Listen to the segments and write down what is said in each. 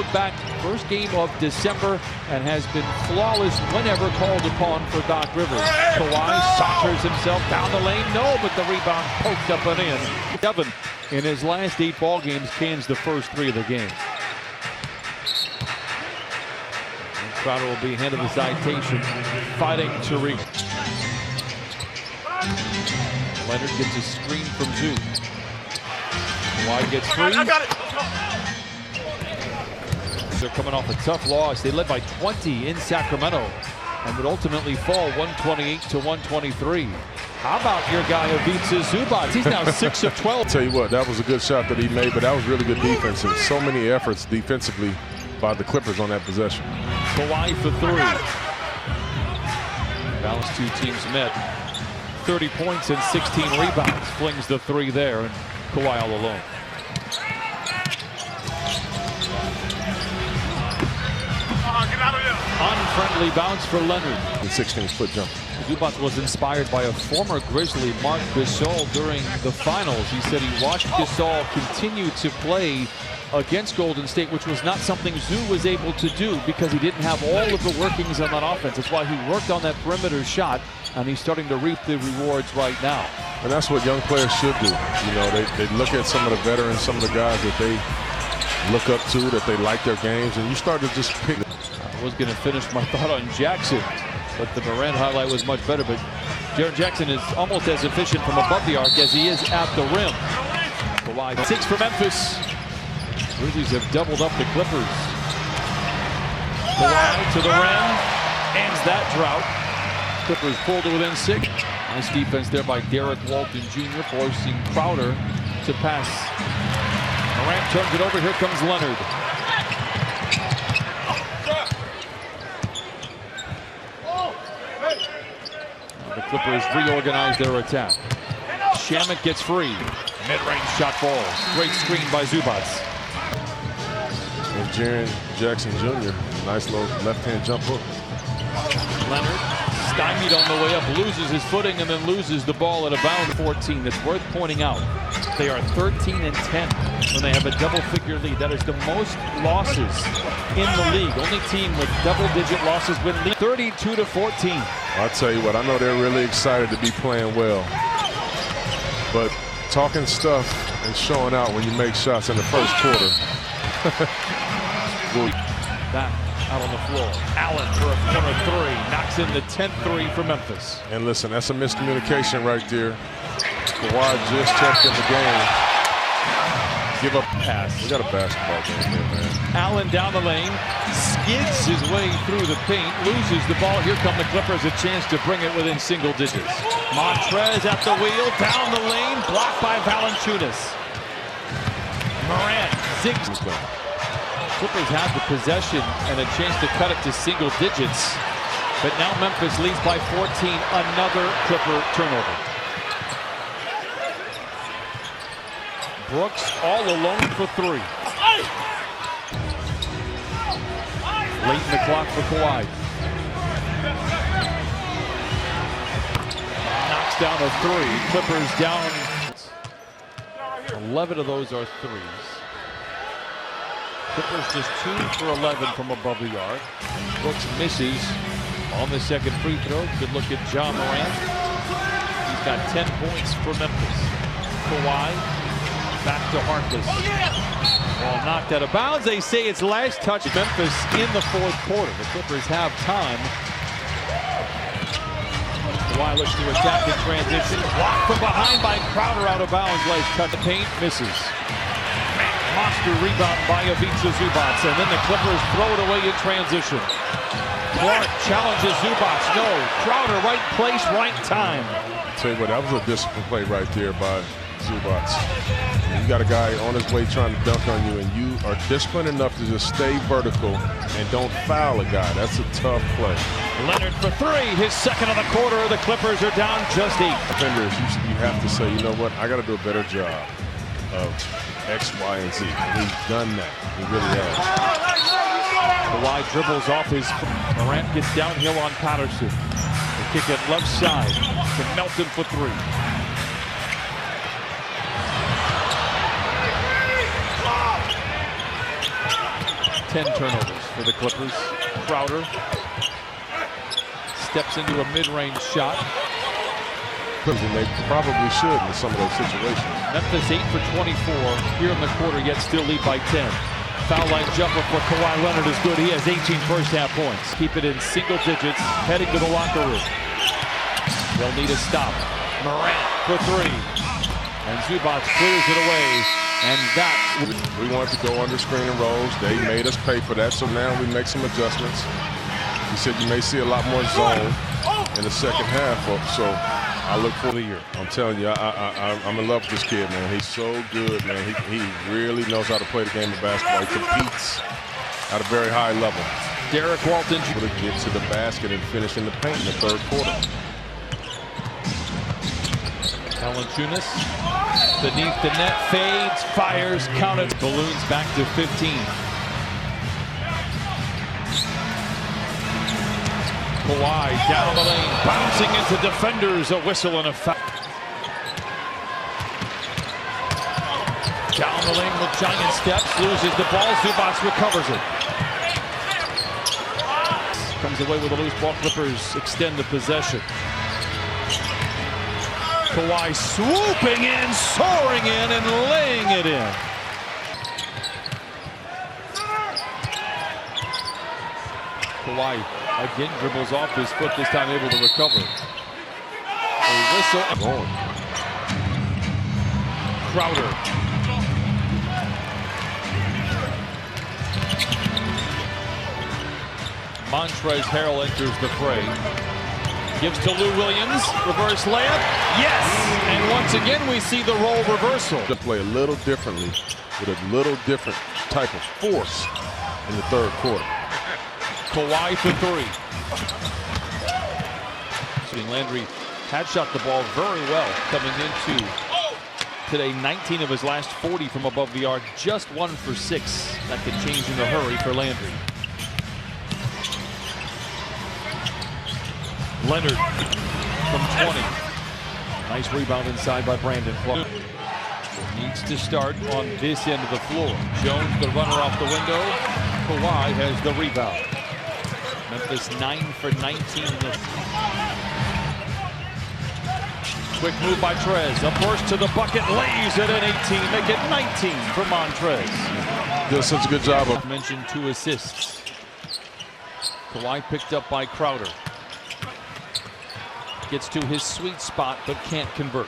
look back, first game of December, and has been flawless whenever called upon for Doc Rivers. Kawhi saunters himself down the lane. No, but the rebound poked up and in. Kevin, in his last 8 ball games, cans the first 3 of the game. And Crowder will be ahead of the citation, fighting to reach. Leonard gets a screen from Zoo. Kawhi gets free. I got it. They're coming off a tough loss. They led by 20 in Sacramento and would ultimately fall 128 to 123. How about your guy, Ivica Zubac? He's now 6 of 12. I'll tell you what, that was a good shot that he made, but that was really good defense. And so many efforts defensively by the Clippers on that possession. Kawhi for 3. Balance 2 teams met. 30 points and 16 rebounds. Flings the 3 there, and Kawhi all alone. Unfriendly bounce for Leonard. 16-foot jump. Zubac was inspired by a former Grizzly, Marc Gasol, during the finals. He said he watched Gasol continue to play against Golden State, which was not something Zoo was able to do because he didn't have all of the workings on that offense. That's why he worked on that perimeter shot, and he's starting to reap the rewards right now. And that's what young players should do. You know, they look at some of the veterans, some of the guys that they look up to, that they like their games, and you start to just pick. I was going to finish my thought on Jackson, but the Morant highlight was much better. But Jaren Jackson is almost as efficient from above the arc as he is at the rim. Kawhi 6 for Memphis. Grizzlies have doubled up the Clippers. Kawhi to the rim, ends that drought. Clippers pulled to within 6. Nice defense there by Derek Walton Jr., forcing Crowder to pass. Morant turns it over. Here comes Leonard. The Clippers reorganize their attack. Shamet gets free. Mid-range shot falls. Great screen by Zubac. And Jaren Jackson Jr., nice little left-hand jump hook. Leonard, stymied on the way up, loses his footing and then loses the ball at about 14. That's worth pointing out. They are 13 and 10 when they have a double-figure lead. That is the most losses in the league. Only team with double-digit losses win lead. 32 to 14. I'll tell you what, I know they're really excited to be playing well. But talking stuff and showing out when you make shots in the first quarter. Back out on the floor. Allen for a corner 3. Knocks in the 10th 3 for Memphis. And listen, that's a miscommunication right there. Kawhi just checked in the game. Give up Pass. We got a basketball game here, man. Allen down the lane, skids his way through the paint, loses the ball. Here come the Clippers, a chance to bring it within single digits. Montrez at the wheel, down the lane, blocked by Valanciunas. Morant zigs. Clippers have the possession and a chance to cut it to single digits. But now Memphis leads by 14, another Clipper turnover. Brooks all alone for 3. Late in the clock for Kawhi. Knocks down a 3. Clippers down. 11 of those are 3s. Clippers just 2 for 11 from above the arc. Brooks misses on the second free throw. Good look at John Morant. He's got 10 points for Memphis. Kawhi back to Harkless. Ball knocked out of bounds. They say it's last touch. Memphis in the 4th quarter. The Clippers have time. Kawhi looks to attack in transition. Blocked from behind by Crowder, out of bounds. Last touch. The paint misses. Monster rebound by Ivica Zubac, and then the Clippers throw it away in transition. Clark challenges Zubac. No. Crowder, right place, right time. I'll tell you what, that was a discipline play right there by Zubac. You got a guy on his way trying to dunk on you, and you are disciplined enough to just stay vertical and don't foul a guy. That's a tough play. Leonard for 3, his second of the quarter. The Clippers are down just 8. Defenders, you have to say, you know what, I got to do a better job of X, Y, and Z. And he's done that. He really has. Kawhi dribbles off his. Morant gets downhill on Patterson. The kick at left side to Melton for 3. 10 turnovers for the Clippers. Crowder steps into a mid-range shot. And they probably should in some of those situations. Memphis 8 for 24 here in the quarter, yet still lead by 10. Foul line jumper for Kawhi Leonard is good. He has 18 first half points. Keep it in single digits, heading to the locker room. They'll need a stop. Morant for three. And Zubac clears it away. And that... We wanted to go under screen and rolls. They made us pay for that, so now we make some adjustments. He said you may see a lot more zone in the second half, so I look for the year. I'm telling you, I'm in love with this kid, man. He's so good, man. He really knows how to play the game of basketball. He competes at a very high level. Derek Walton able to get to the basket and finish in the paint in the third quarter. Valanciunas beneath the net, fades, fires, counted. Balloons back to 15. Kawhi down the lane, bouncing into defenders, a whistle and a foul. Down the lane with giant steps, loses the ball, Zubac recovers it. Comes away with a loose ball, Clippers extend the possession. Kawhi swooping in, soaring in, and laying it in. Kawhi again dribbles off his foot, this time able to recover. A whistle. Going. Crowder. Montrezl Harrell enters the fray. Gives to Lou Williams. Reverse layup. Yes! And once again we see the role reversal. To play a little differently with a little different type of force in the third quarter. Kawhi for three. Landry had shot the ball very well coming into today. 19 of his last 40 from above the arc. Just 1 for 6. That can change in a hurry for Landry. Leonard from 20. Nice rebound inside by Brandon Clark. Needs to start on this end of the floor. Jones, the runner off the window. Kawhi has the rebound. Memphis 9 for 19. Quick move by Trez. A burst to the bucket, lays it in 18. Make it 19 for Montrez. Does such a good job of mentioned 2 assists. Kawhi picked up by Crowder. Gets to his sweet spot, but can't convert.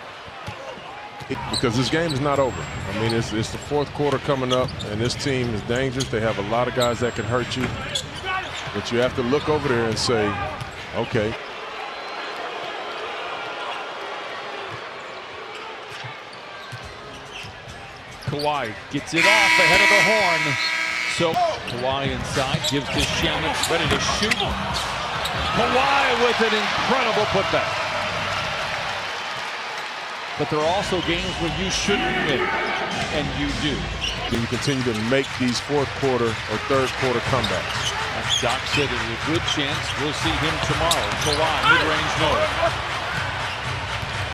Because this game is not over. I mean, it's the fourth quarter coming up, and this team is dangerous. They have a lot of guys that can hurt you. But you have to look over there and say, okay. Kawhi gets it off ahead of the horn. So Kawhi inside, gives to Shamet, ready to shoot. Kawhi with an incredible putback. But there are also games where you shouldn't win, and you do. You continue to make these fourth quarter or third quarter comebacks. As Doc said, there's a good chance we'll see him tomorrow. Kawhi, mid-range no.